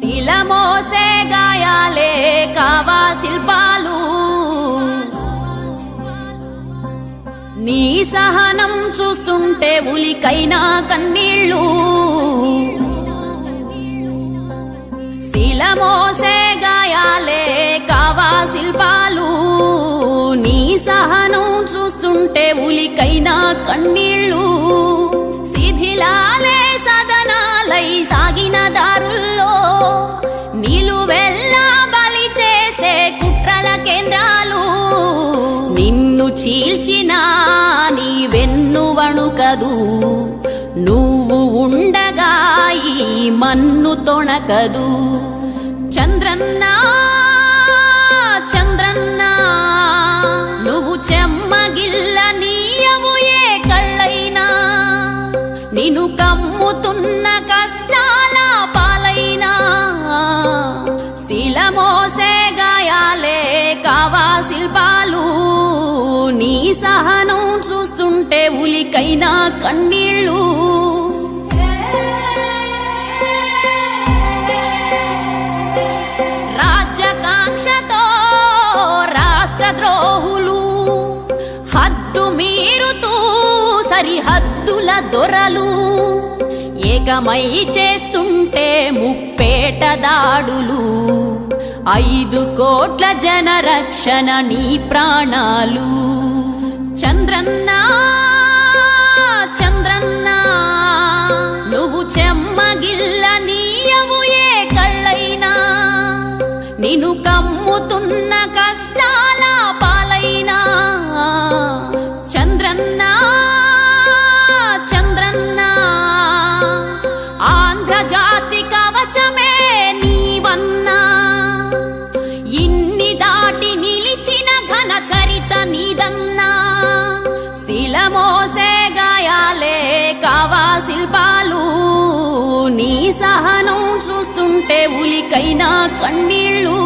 శిలమోసే గాయాలే కావా శిల్పాలు నీ సహనం చూస్తుంటే ఉలికైనా కన్నీళ్ళు శిలమోసే గాయాలే కావా శిల్పాలు నీ సహనం చూస్తుంటే ఉలికైనా కన్నీళ్ళు శిథిలాలే సదనాలై సాగిన దారుల్లో నిలువెల్లా బలి చేసే కుట్రల కేంద్రాలు నిన్ను చీల్చినా నీ వెన్ను వణుకదు నువ్వు ఉండగా ఈ మన్ను తొణకదు చంద్రన్నా చంద్రన్నా నువ్వు చెమ్మగిల్ల నీయవు ఏ కళ్ళైనా నిన్ను కమ్ముతున్న కష్టాల పాలైనా శిలమోసే గాయాలే కావా శిల్పాలు నీ సహనం చూస్తుంటే ఉలికైనా కన్నీళ్ళు రాజ్యకాంక్షతో రాష్ట్రద్రోహులు హద్దు మీరుతూ సరిహద్దుల దొరలు ఏకమై చేస్తుంటే ముప్పేట దాడులు 5 కోట్ల జన రక్షణ నీ ప్రాణాలు చంద్రన్నా చంద్రన్నా నువ్వు చెమ్మగిల్ల నీయవు ఏ కళ్ళైనా నిన్ను కమ్ముతున్న కష్టాల పాలైనా చంద్రన్నా చంద్రన్నా ఆంధ్రజాతి కవచమే నీవన్నా ఇన్ని దాటి నిలిచిన ఘన చరిత నీదన్నా శిలమోసే గాయాలే కావా శిల్పాలు నీ సహనం చూస్తుంటే ఉలికైనా కన్నీళ్ళు